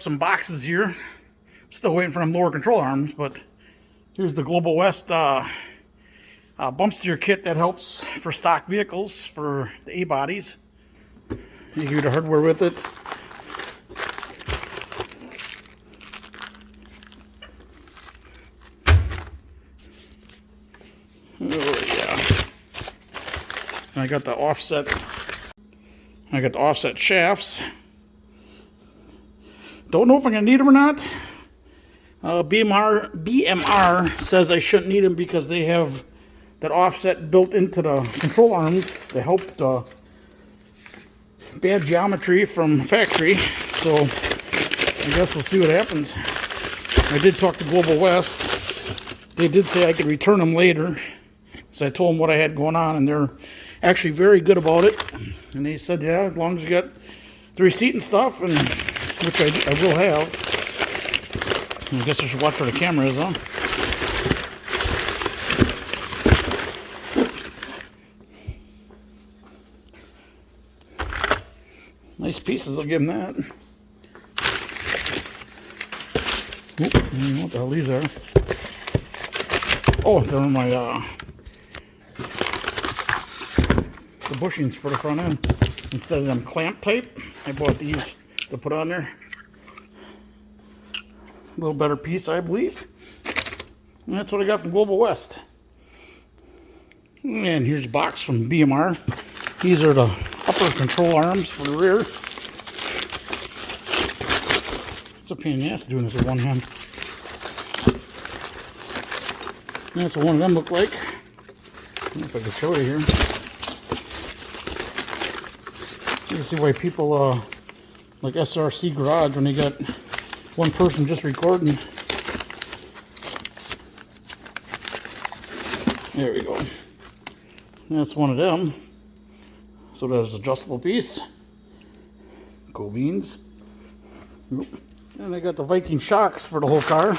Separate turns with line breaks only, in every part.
up some boxes here. Still waiting for them lower control arms, but here's the Global West bump steer kit that helps for stock vehicles for the A bodies. You get the hardware with it. Oh yeah. And I got the offset. I got the offset shafts. Don't know if I'm gonna need them or not. BMR says I shouldn't need them because they have that offset built into the control arms to help the bad geometry from factory. So I guess we'll see what happens. I did talk to Global West. They did say I could return them later. So I told them what I had going on, and they're actually very good about it. And they said, yeah, as long as you got the receipt and stuff, and which I will have. I guess I should watch where the camera is, huh? Nice pieces, I'll give them that. Oop, I don't know what the hell these are. Oh, they're my, the bushings for the front end. Instead of them clamp type, I bought these to put on there. A little better piece, I believe. And that's what I got from Global West. And here's a box from BMR. These are the upper control arms for the rear. It's a pain in the ass doing this with one hand. And that's what one of them look like. I don't know if I can show you here. You can see why people like SRC Garage, when they got one person just recording. There we go. That's one of them. So there's an adjustable piece. Cool beans. And I got the Viking shocks for the whole car.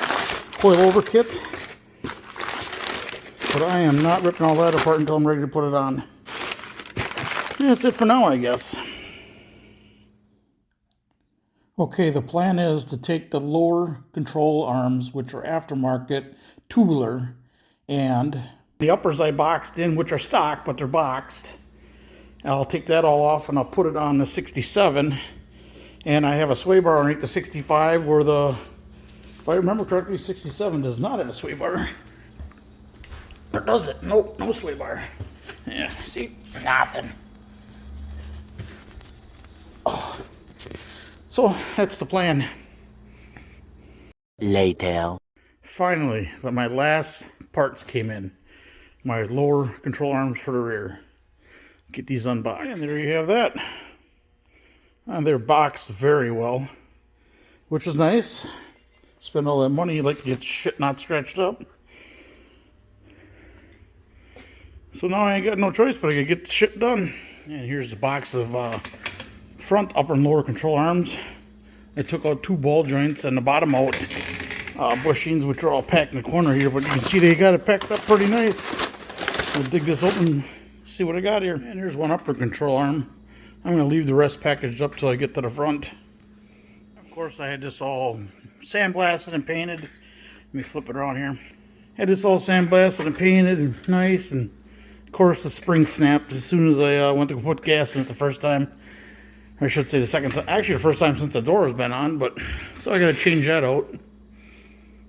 Coil over kit. But I am not ripping all that apart until I'm ready to put it on. And that's it for now, I guess. Okay, the plan is to take the lower control arms, which are aftermarket, tubular, and the uppers I boxed in, which are stock, but they're boxed. I'll take that all off and I'll put it on the 67. And I have a sway bar underneath the 65 where the, if I remember correctly, 67 does not have a sway bar. Or does it? Nope, no sway bar. Yeah, see? Nothing. Oh. So, that's the plan.
Later.
Finally, my last parts came in. My lower control arms for the rear. Get these unboxed. And there you have that. And they're boxed very well, which is nice. Spend all that money, you like to get shit not scratched up. So now I ain't got no choice but I gotta get the shit done. And here's the box of front, upper, and lower control arms. I took out 2 ball joints and the bottom out bushings, which are all packed in the corner here, but you can see they got it packed up pretty nice. I'll dig this open, see what I got here. And here's one upper control arm. I'm going to leave the rest packaged up till I get to the front. Of course, I had this all sandblasted and painted. Let me flip it around here. Had this all sandblasted and painted and nice, and of course the spring snapped as soon as I went to put gas in it the first time. I should say the second time. Actually, the first time since the door has been on, but so I got to change that out.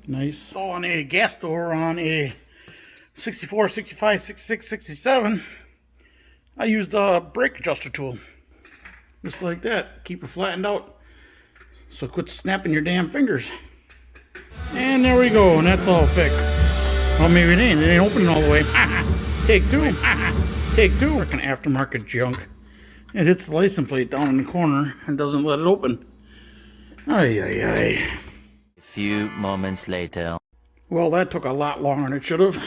Nice. All on a gas door on a 64, 65, 66, 67. I used a brake adjuster tool. Just like that. Keep it flattened out. So quit snapping your damn fingers. And there we go. And that's all fixed. Well, maybe it ain't. It ain't opening all the way. Take 2. Take 2. Freaking aftermarket junk. It hits the license plate down in the corner and doesn't let it open. Ay, ay, ay.
A few moments later.
Well, that took a lot longer than it should have.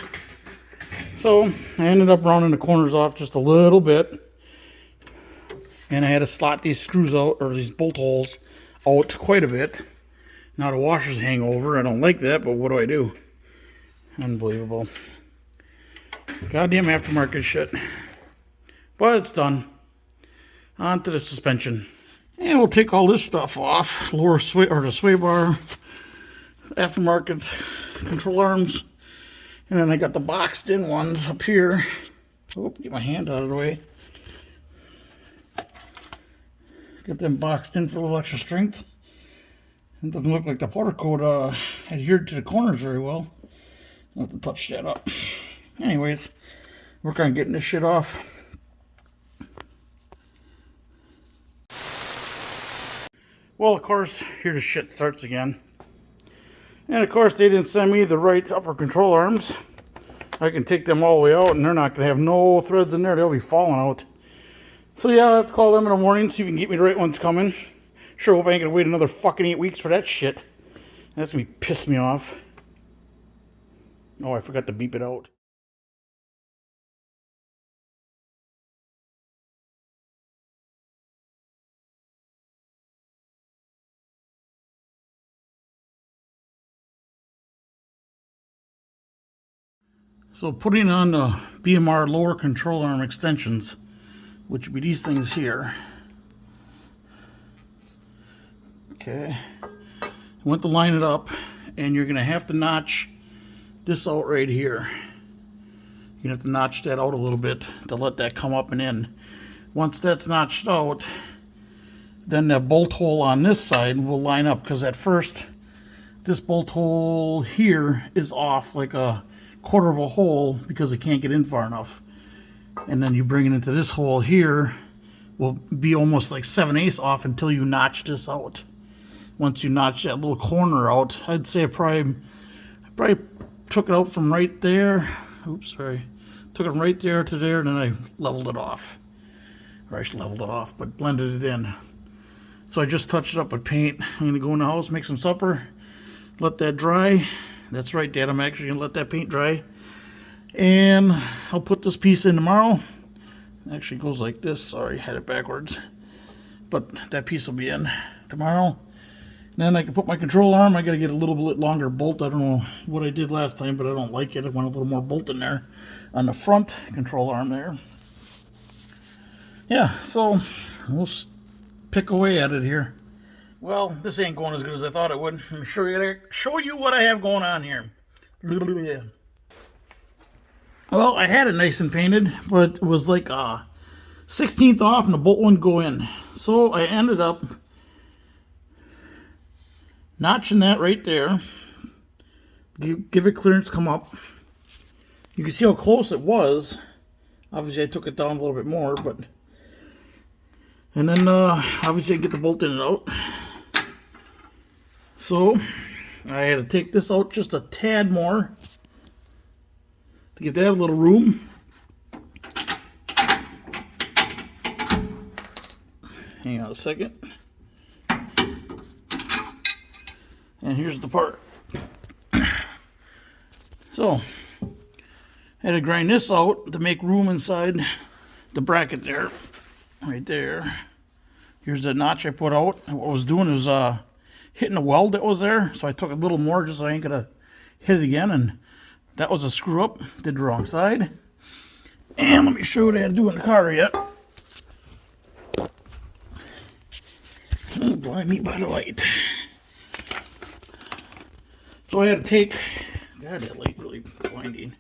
So I ended up rounding the corners off just a little bit. And I had to slot these screws out, or these bolt holes out quite a bit. Now the washers hang over. I don't like that, but what do I do? Unbelievable. Goddamn aftermarket shit. But it's done. On to the suspension. And we'll take all this stuff off. Lower sway, or the sway bar, aftermarket control arms. And then I got the boxed in ones up here. Oh, get my hand out of the way. Get them boxed in for a little extra strength. It doesn't look like the powder coat adhered to the corners very well. I'll have to touch that up. Anyways, work on getting this shit off. Well, of course, here the shit starts again. And of course, they didn't send me the right upper control arms. I can take them all the way out and they're not going to have no threads in there. They'll be falling out. So yeah, I'll have to call them in the morning, see if we can get me the right ones coming. Sure hope I ain't going to wait another fucking 8 weeks for that shit. That's going to be piss me off. Oh, I forgot to beep it out. So putting on the BMR lower control arm extensions, which would be these things here. Okay. I went to line it up, and you're going to have to notch this out right here. You have to notch that out a little bit to let that come up and in. Once that's notched out, then the bolt hole on this side will line up, because at first this bolt hole here is off like a quarter of a hole because it can't get in far enough. And then you bring it into this hole here, will be almost like 7/8 off until you notch this out. Once you notch that little corner out, I'd say I probably took it out from right there. Oops, sorry. Took it from right there to there, and then I leveled it off. Or I should leveled it off, but blended it in. So I just touched it up with paint. I'm going to go in the house, make some supper, let that dry. That's right, Dad, I'm actually going to let that paint dry. And I'll put this piece in tomorrow. It actually goes like this. Sorry, I had it backwards. But that piece will be in tomorrow. Then I can put my control arm. I got to get a little bit longer bolt. I don't know what I did last time, but I don't like it. I want a little more bolt in there on the front control arm there. Yeah, so we'll pick away at it here. Well, this ain't going as good as I thought it would. I'm show you what I have going on here. Well, I had it nice and painted, but it was like 16th off and the bolt wouldn't go in. So I ended up notching that right there. Give it clearance, come up. You can see how close it was. Obviously I took it down a little bit more, but... And then obviously I get the bolt in and out. So I had to take this out just a tad more to give that a little room. Hang on a second. And here's the part. So I had to grind this out to make room inside the bracket there. Right there. Here's the notch I put out. And what I was doing is hitting a weld that was there. So I took a little more just so I ain't gonna hit it again. And that was a screw up. Did the wrong side. And let me show you what I had to do in the car yet. Oh, blind me by the light. So I had to take... God, that light really blinding.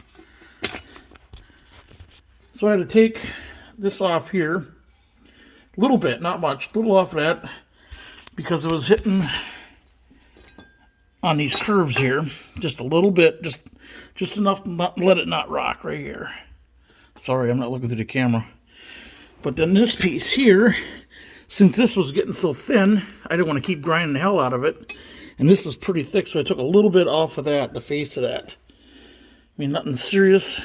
So I had to take this off here. A little bit, not much. A little off of that. Because it was hitting on these curves here. Just a little bit. Just enough to not let it not rock right here. Sorry, I'm not looking through the camera. But then this piece here, since this was getting so thin, I didn't want to keep grinding the hell out of it. And this is pretty thick, so I took a little bit off of that, the face of that. I mean, nothing serious.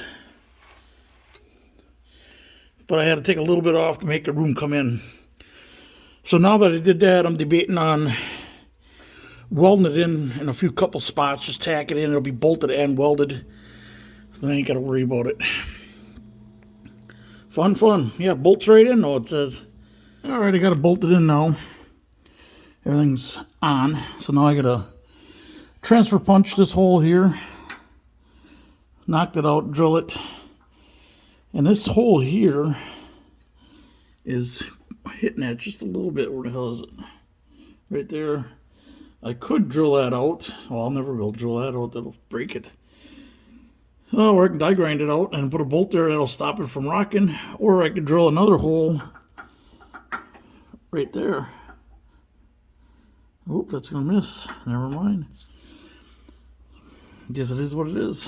But I had to take a little bit off to make the room come in. So now that I did that, I'm debating on welding it in a few couple spots. Just tack it in. It'll be bolted and welded. So then I ain't got to worry about it. Fun, fun. Yeah, bolts right in, though, it says. Alright, I got it bolted in now. Everything's on. So now I got to transfer punch this hole here. Knocked it out, drill it. And this hole here is hitting that just a little bit. Where the hell is it? Right there. I could drill that out. Well, I'll never be able to drill that out. That'll break it. Oh, or I can die grind it out and put a bolt there that'll stop it from rocking. Or I could drill another hole right there. Oop, that's going to miss. Never mind. Guess it is what it is.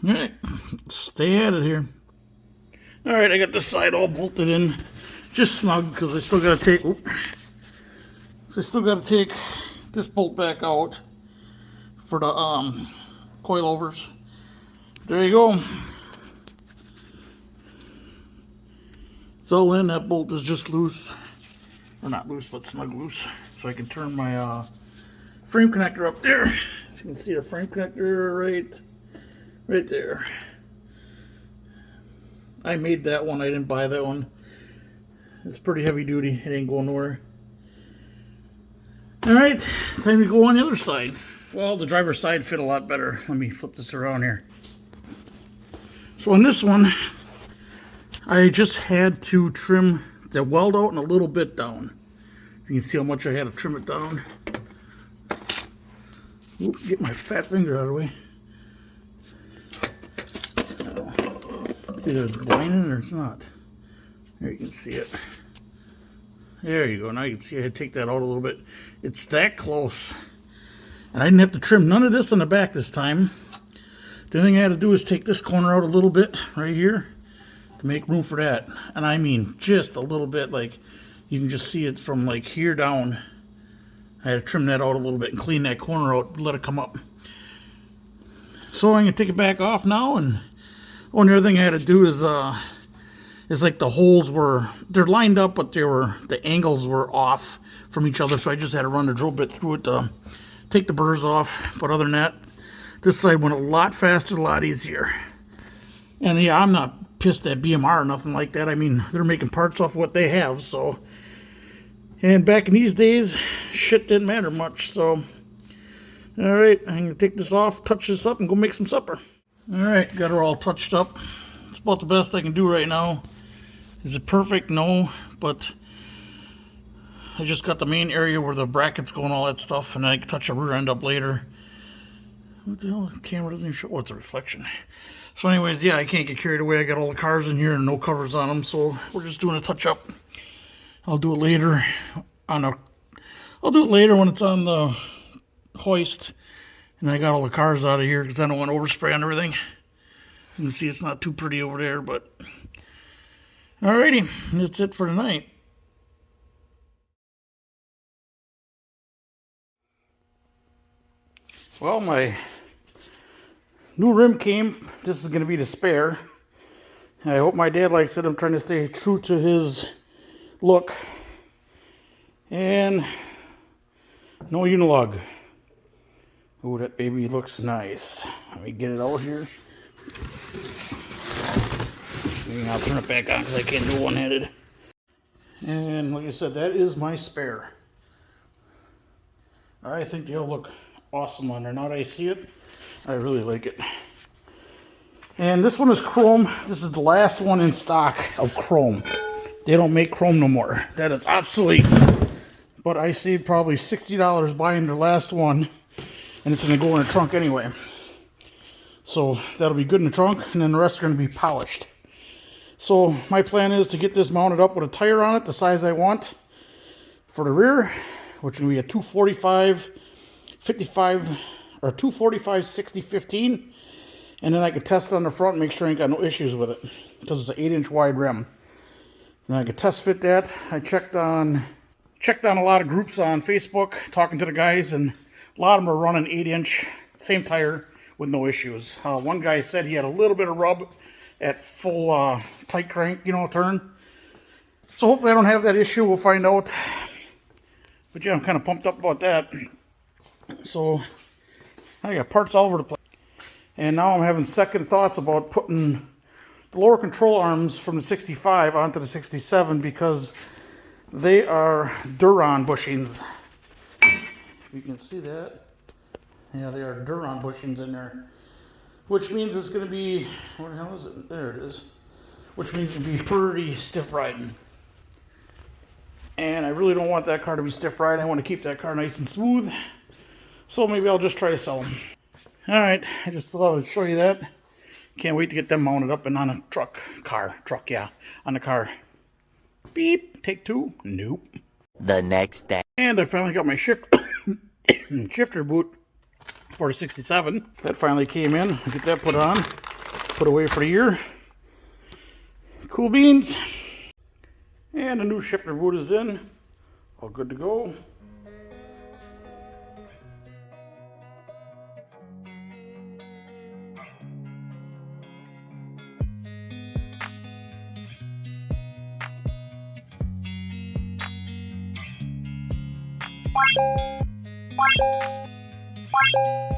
Alright, stay at it here. Alright, I got this side all bolted in. Just snug because I still got to take... Oop, so I still got to take this bolt back out for the coilovers. There you go. It's all in. That bolt is just loose. Or not loose, but snug loose. So I can turn my frame connector up there. You can see the frame connector right there. I made that one. I didn't buy that one. It's pretty heavy duty. It ain't going nowhere. Alright, time to go on the other side. Well, the driver's side fit a lot better. Let me flip this around here. So on this one, I just had to trim the weld out and a little bit down. You can see how much I had to trim it down. Oop, get my fat finger out of the way. It's either it's blinding or it's not. There you can see it. There you go. Now you can see I had to take that out a little bit. It's that close. And I didn't have to trim none of this in the back this time. The only thing I had to do is take this corner out a little bit right here to make room for that. And I mean just a little bit. Like you can just see it from like here down. I had to trim that out a little bit and clean that corner out, let it come up. So I'm going to take it back off now. And only other thing I had to do is like the holes they're lined up, but the angles were off from each other. So I just had to run the drill bit through it to take the burrs off. But other than that, this side went a lot faster, a lot easier. And yeah, I'm not pissed at BMR or nothing like that. I mean, they're making parts off what they have, so. And back in these days, shit didn't matter much, so. Alright, I'm going to take this off, touch this up, and go make some supper. Alright, got her all touched up. It's about the best I can do right now. Is it perfect? No, but I just got the main area where the brackets go and all that stuff, and I can touch the rear end up later. What the hell? The camera doesn't even show. Oh, it's a reflection. So anyways, yeah, I can't get carried away. I got all the cars in here and no covers on them, so we're just doing a touch-up. I'll do it later I'll do it later when it's on the hoist. And I got all the cars out of here because I don't want to overspray on everything. You can see it's not too pretty over there, but... Alrighty, that's it for tonight. Well, my new rim came. This is going to be the spare. I hope my dad likes it. I'm trying to stay true to his look. And no unilug. Oh, that baby looks nice. Let me get it out here. Maybe I'll turn it back on because I can't do one-handed. And like I said, that is my spare. I think they'll look awesome on there. Now that I see it, I really like it. And this one is chrome. This is the last one in stock of chrome. They don't make chrome no more. That is obsolete. But I saved probably $60 buying the last one. And it's going to go in the trunk anyway. So that'll be good in the trunk. And then the rest are going to be polished. So my plan is to get this mounted up with a tire on it, the size I want for the rear, which will be a 245 55 or 245 60 15, and then I can test it on the front and make sure I ain't got no issues with it because it's an 8-inch wide rim. And I can test fit that. I checked on a lot of groups on Facebook, talking to the guys, and a lot of them are running 8-inch, same tire with no issues. One guy said he had a little bit of rub at full tight crank, turn. So hopefully I don't have that issue. We'll find out. But yeah, I'm kind of pumped up about that. So I got parts all over the place. And now I'm having second thoughts about putting the lower control arms from the 65 onto the 67 because they are Duron bushings. If you can see that. Yeah, they are Duron bushings in there. Which means it's going to be, where the hell is it? There it is. Which means it'll be pretty stiff riding. And I really don't want that car to be stiff ride. I want to keep that car nice and smooth. So maybe I'll just try to sell them. All right, I just thought I'd show you that. Can't wait to get them mounted up and on a truck, yeah, on the car. Beep, take two, nope.
The next day.
And I finally got my shifter boot for the 67. That finally came in. I get that put on, put away for the year. Cool beans. And the new shifter boot is in. All good to go.
What?